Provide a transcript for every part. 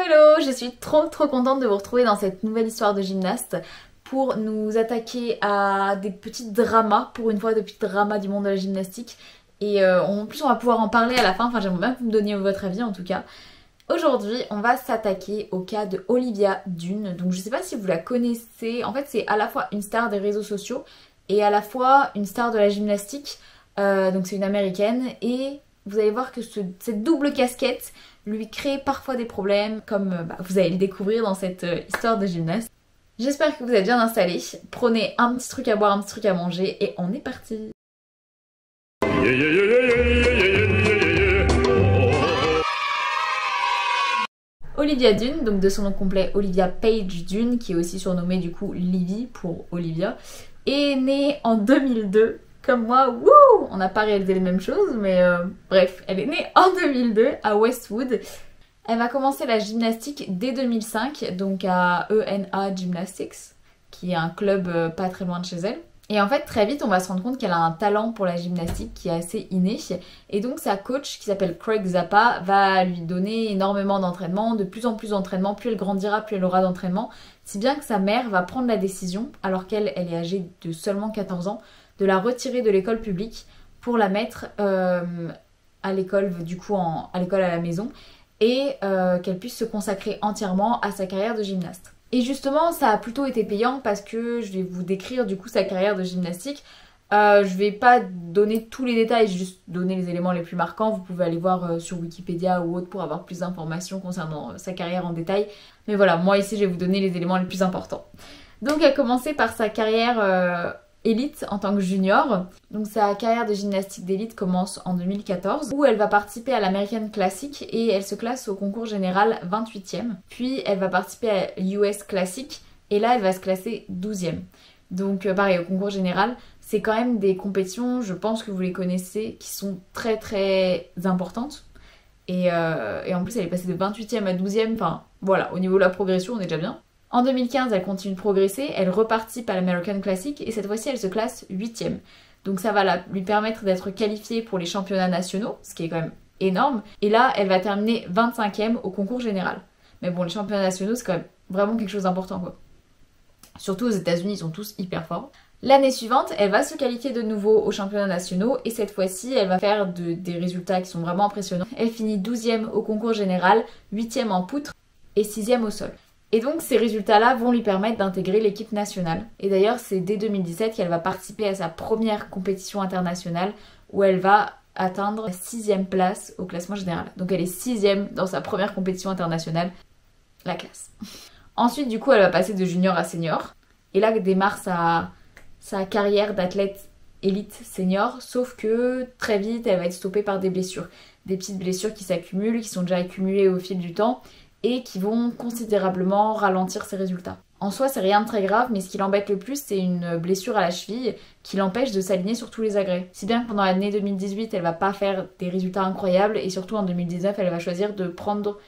Hello, je suis trop contente de vous retrouver dans cette nouvelle histoire de gymnaste pour nous attaquer à des petits dramas, pour une fois des petits dramas du monde de la gymnastique. Et en plus on va pouvoir en parler à la fin, enfin j'aimerais bien que vous me donniez votre avis en tout cas. Aujourd'hui on va s'attaquer au cas de Olivia Dunne, donc je sais pas si vous la connaissez, en fait c'est à la fois une star des réseaux sociaux et à la fois une star de la gymnastique, donc c'est une américaine et vous allez voir que cette double casquette lui crée parfois des problèmes comme vous allez le découvrir dans cette histoire de gymnaste. J'espère que vous êtes bien installés, prenez un petit truc à boire, un petit truc à manger et on est parti. Olivia Dunne, donc de son nom complet Olivia Paige Dunne, qui est aussi surnommée du coup Livy pour Olivia, est née en 2002. Comme moi, wouh, on n'a pas réalisé les mêmes choses, mais bref, elle est née en 2002 à Westwood. Elle va commencer la gymnastique dès 2005, donc à ENA Gymnastics, qui est un club pas très loin de chez elle. Et en fait, très vite, on va se rendre compte qu'elle a un talent pour la gymnastique qui est assez inné. Et donc, sa coach, qui s'appelle Craig Zappa, va lui donner énormément d'entraînement, de plus en plus d'entraînement. Plus elle grandira, plus elle aura d'entraînement. Si bien que sa mère va prendre la décision, alors qu'elle est âgée de seulement 14 ans, de la retirer de l'école publique pour la mettre à l'école, du coup, à l'école à la maison. Et qu'elle puisse se consacrer entièrement à sa carrière de gymnaste. Et justement, ça a plutôt été payant parce que je vais vous décrire du coup sa carrière de gymnastique. Je vais pas donner tous les détails, juste donner les éléments les plus marquants. Vous pouvez aller voir sur Wikipédia ou autre pour avoir plus d'informations concernant sa carrière en détail. Mais voilà, moi ici je vais vous donner les éléments les plus importants. Donc elle a commencé par sa carrière élite en tant que junior. Donc sa carrière de gymnastique d'élite commence en 2014 où elle va participer à l'American Classic et elle se classe au concours général 28e. Puis elle va participer à l'US Classic et là elle va se classer 12e. Donc pareil, au concours général, c'est quand même des compétitions, je pense que vous les connaissez, qui sont très importantes. Et en plus elle est passée de 28e à 12e, enfin voilà, au niveau de la progression on est déjà bien. En 2015, elle continue de progresser, elle reparticipe à l'American Classic et cette fois-ci, elle se classe 8e. Donc ça va lui permettre d'être qualifiée pour les championnats nationaux, ce qui est quand même énorme. Et là, elle va terminer 25e au concours général. Mais bon, les championnats nationaux, c'est quand même vraiment quelque chose d'important, quoi. Surtout aux États-Unis, ils sont tous hyper forts. L'année suivante, elle va se qualifier de nouveau aux championnats nationaux et cette fois-ci, elle va faire des résultats qui sont vraiment impressionnants. Elle finit 12e au concours général, 8e en poutre et 6e au sol. Et donc ces résultats-là vont lui permettre d'intégrer l'équipe nationale. Et d'ailleurs c'est dès 2017 qu'elle va participer à sa première compétition internationale où elle va atteindre la 6e place au classement général. Donc elle est 6e dans sa première compétition internationale. La classe. Ensuite du coup elle va passer de junior à senior. Et là démarre sa carrière d'athlète élite senior. Sauf que très vite elle va être stoppée par des blessures. Des petites blessures qui s'accumulent, qui sont déjà accumulées au fil du temps. Et qui vont considérablement ralentir ses résultats. En soi, c'est rien de très grave, mais ce qui l'embête le plus, c'est une blessure à la cheville qui l'empêche de s'aligner sur tous les agrès. Si bien que pendant l'année 2018, elle va pas faire des résultats incroyables, et surtout en 2019, elle va choisir de prendre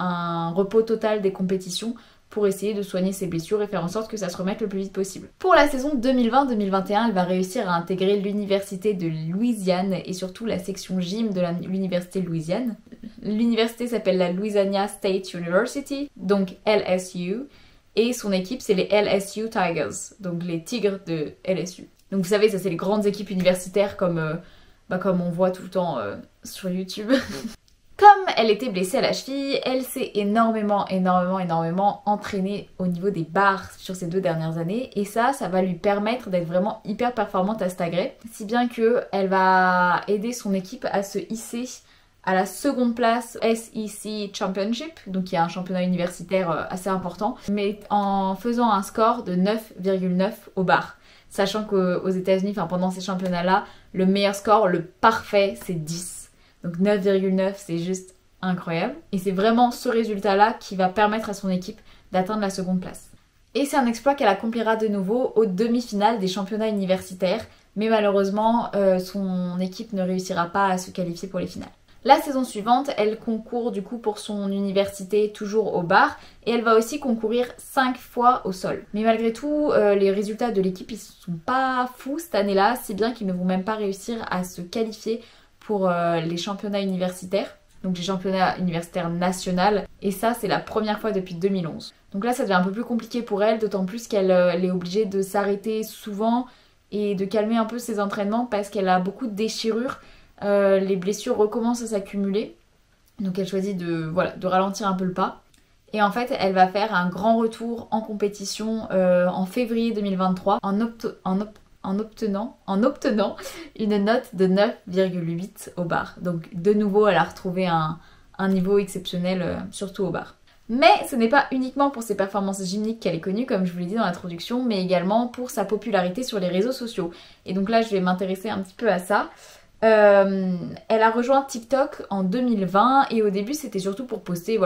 un repos total des compétitions pour essayer de soigner ses blessures et faire en sorte que ça se remette le plus vite possible. Pour la saison 2020-2021, elle va réussir à intégrer l'université de Louisiane et surtout la section gym de l'université de Louisiane. L'université s'appelle la Louisiana State University, donc LSU, et son équipe c'est les LSU Tigers, donc les tigres de LSU. Donc vous savez, ça c'est les grandes équipes universitaires comme on voit tout le temps sur YouTube. Comme elle était blessée à la cheville, elle s'est énormément entraînée au niveau des barres sur ces 2 dernières années et ça va lui permettre d'être vraiment hyper performante à cet agrès, si bien qu'elle va aider son équipe à se hisser à la seconde place SEC Championship, donc il y a un championnat universitaire assez important, mais en faisant un score de 9,9 au bar. Sachant qu'aux États-Unis, pendant ces championnats-là, le meilleur score, le parfait, c'est 10. Donc 9,9 c'est juste incroyable. Et c'est vraiment ce résultat-là qui va permettre à son équipe d'atteindre la seconde place. Et c'est un exploit qu'elle accomplira de nouveau aux demi-finales des championnats universitaires. Mais malheureusement, son équipe ne réussira pas à se qualifier pour les finales. La saison suivante, elle concourt du coup pour son université toujours au bar et elle va aussi concourir 5 fois au sol. Mais malgré tout, les résultats de l'équipe ils sont pas fous cette année-là, si bien qu'ils ne vont même pas réussir à se qualifier pour les championnats universitaires. donc les championnats universitaires nationaux, et ça c'est la première fois depuis 2011. Donc là ça devient un peu plus compliqué pour elle, d'autant plus qu'elle est obligée de s'arrêter souvent et de calmer un peu ses entraînements parce qu'elle a beaucoup de déchirures, les blessures recommencent à s'accumuler, donc elle choisit de ralentir un peu le pas. Et en fait, elle va faire un grand retour en compétition en février 2023 en obtenant une note de 9,8 au bar. Donc de nouveau, elle a retrouvé un niveau exceptionnel, surtout au bar. Mais ce n'est pas uniquement pour ses performances gymniques qu'elle est connue, comme je vous l'ai dit dans l'introduction, mais également pour sa popularité sur les réseaux sociaux. Et donc là, je vais m'intéresser un petit peu à ça. Elle a rejoint TikTok en 2020 et au début, c'était surtout pour poster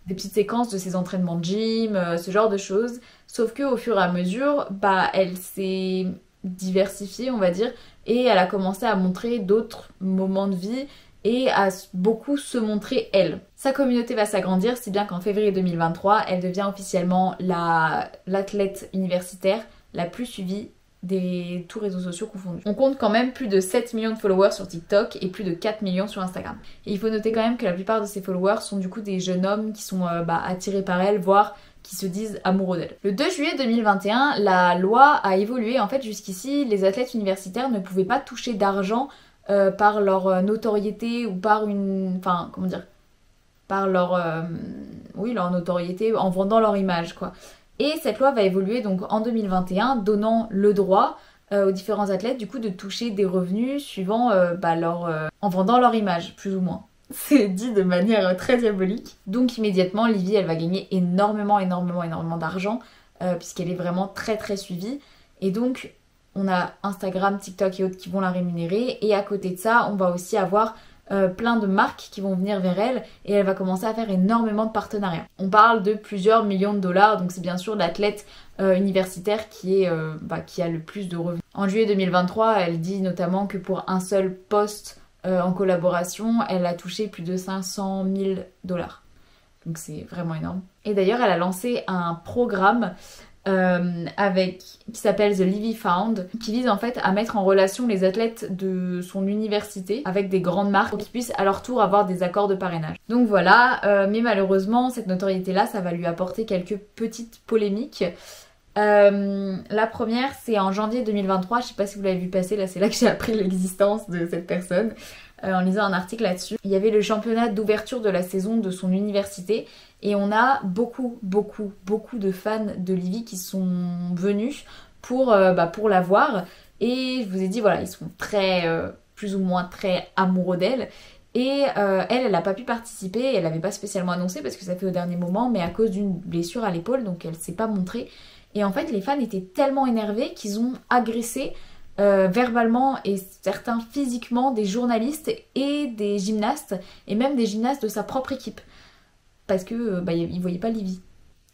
des petites séquences de ses entraînements de gym, ce genre de choses. Sauf qu'au fur et à mesure, elle s'est diversifiée, on va dire, et elle a commencé à montrer d'autres moments de vie et à beaucoup se montrer elle. Sa communauté va s'agrandir, si bien qu'en février 2023, elle devient officiellement l'athlète universitaire la plus suivie des tous réseaux sociaux confondus. On compte quand même plus de 7 millions de followers sur TikTok et plus de 4 millions sur Instagram. Et il faut noter quand même que la plupart de ces followers sont du coup des jeunes hommes qui sont attirés par elle, voire qui se disent amoureux d'elle. Le 2 juillet 2021, la loi a évolué. En fait, jusqu'ici, les athlètes universitaires ne pouvaient pas toucher d'argent par leur notoriété ou par leur notoriété en vendant leur image, quoi. Et cette loi va évoluer donc en 2021, donnant le droit aux différents athlètes du coup de toucher des revenus suivant en vendant leur image, plus ou moins. C'est dit de manière très diabolique. Donc immédiatement, Livy, elle va gagner énormément d'argent puisqu'elle est vraiment très très suivie. Et donc, on a Instagram, TikTok et autres qui vont la rémunérer. Et à côté de ça, on va aussi avoir plein de marques qui vont venir vers elle et elle va commencer à faire énormément de partenariats. On parle de plusieurs millions de dollars, donc c'est bien sûr l'athlète universitaire qui a le plus de revenus. En juillet 2023, elle dit notamment que pour un seul post en collaboration, elle a touché plus de 500 000 dollars. Donc c'est vraiment énorme. Et d'ailleurs, elle a lancé un programme qui s'appelle The Livy Fund, qui vise en fait à mettre en relation les athlètes de son université avec des grandes marques pour qu'ils puissent à leur tour avoir des accords de parrainage. Donc voilà, mais malheureusement cette notoriété là, ça va lui apporter quelques petites polémiques. La première, c'est en janvier 2023, je sais pas si vous l'avez vu passer, là c'est là que j'ai appris l'existence de cette personne en lisant un article là-dessus. Il y avait le championnat d'ouverture de la saison de son université et on a beaucoup de fans de Livy qui sont venus pour la voir et je vous ai dit voilà, ils sont très plus ou moins très amoureux d'elle. Et elle n'a pas pu participer, elle n'avait pas spécialement annoncé parce que ça fait au dernier moment, mais à cause d'une blessure à l'épaule, donc elle s'est pas montrée. Et en fait, les fans étaient tellement énervés qu'ils ont agressé verbalement et certains physiquement des journalistes et des gymnastes, et même des gymnastes de sa propre équipe, parce que ils voyaient pas Livy.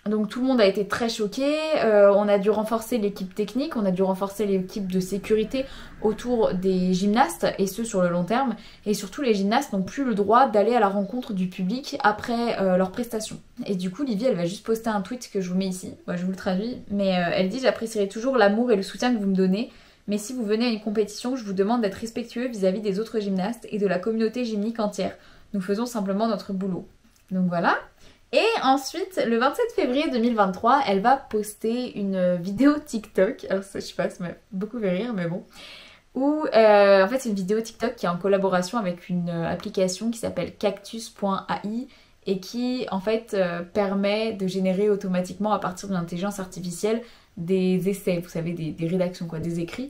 Donc tout le monde a été très choqué, on a dû renforcer l'équipe technique, on a dû renforcer l'équipe de sécurité autour des gymnastes, et ce sur le long terme, et surtout les gymnastes n'ont plus le droit d'aller à la rencontre du public après leur prestation. Et du coup Livy elle va juste poster un tweet que je vous mets ici, je vous le traduis, mais elle dit: j'apprécierai toujours l'amour et le soutien que vous me donnez, mais si vous venez à une compétition, je vous demande d'être respectueux vis-à-vis des autres gymnastes et de la communauté gymnique entière. Nous faisons simplement notre boulot. Donc voilà. Et ensuite, le 27 février 2023, elle va poster une vidéo TikTok. Alors ça, je sais pas, ça m'a beaucoup fait rire, mais bon. Où, en fait, c'est une vidéo TikTok qui est en collaboration avec une application qui s'appelle Cactus.ai et qui, en fait, permet de générer automatiquement, à partir de l'intelligence artificielle, des essais, vous savez, des rédactions, quoi, des écrits,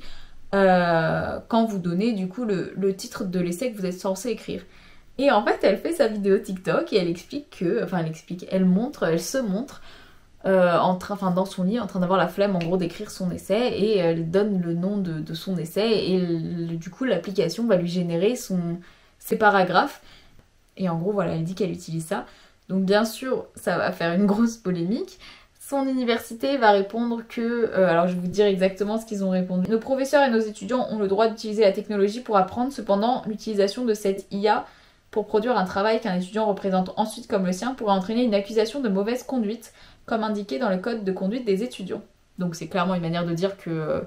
quand vous donnez, du coup, le titre de l'essai que vous êtes censé écrire. Et en fait, elle fait sa vidéo TikTok et elle explique elle se montre dans son lit en train d'avoir la flemme en gros d'écrire son essai et elle donne le nom de son essai et du coup l'application va lui générer ses paragraphes. Et en gros, voilà, elle dit qu'elle utilise ça. Donc bien sûr, ça va faire une grosse polémique. Son université va répondre que... alors je vais vous dire exactement ce qu'ils ont répondu. Nos professeurs et nos étudiants ont le droit d'utiliser la technologie pour apprendre. Cependant, l'utilisation de cette IA pour produire un travail qu'un étudiant représente ensuite comme le sien pourrait entraîner une accusation de mauvaise conduite, comme indiqué dans le code de conduite des étudiants. Donc c'est clairement une manière de dire que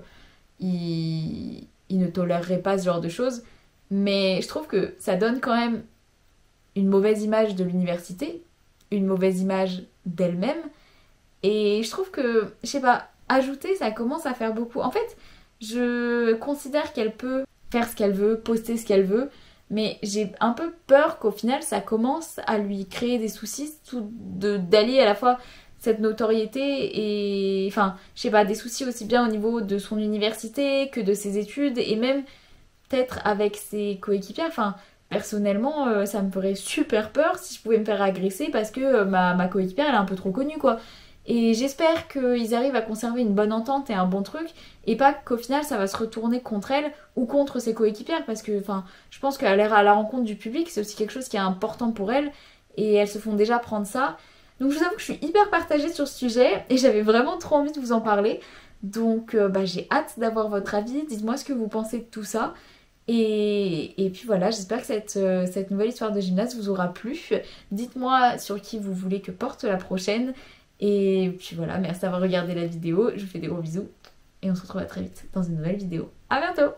il ne tolérerait pas ce genre de choses. Mais je trouve que ça donne quand même une mauvaise image de l'université, une mauvaise image d'elle-même. Et je trouve que, je sais pas, ajouter, ça commence à faire beaucoup. En fait, je considère qu'elle peut faire ce qu'elle veut, poster ce qu'elle veut, mais j'ai un peu peur qu'au final, ça commence à lui créer des soucis, d'allier à la fois cette notoriété et... Enfin, je sais pas, des soucis aussi bien au niveau de son université que de ses études, et même peut-être avec ses coéquipiers. Enfin, personnellement, ça me ferait super peur si je pouvais me faire agresser parce que ma coéquipière, elle est un peu trop connue, quoi. Et j'espère qu'ils arrivent à conserver une bonne entente et un bon truc, et pas qu'au final ça va se retourner contre elle ou contre ses coéquipières, parce que enfin, je pense qu'elle est à la rencontre du public, c'est aussi quelque chose qui est important pour elle, et elles se font déjà prendre ça. Donc je vous avoue que je suis hyper partagée sur ce sujet, et j'avais vraiment trop envie de vous en parler. Donc j'ai hâte d'avoir votre avis, dites-moi ce que vous pensez de tout ça. Et puis voilà, j'espère que cette nouvelle histoire de gymnase vous aura plu. Dites-moi sur qui vous voulez que porte la prochaine. Et puis voilà, merci d'avoir regardé la vidéo, je vous fais des gros bisous et on se retrouve très vite dans une nouvelle vidéo. À bientôt!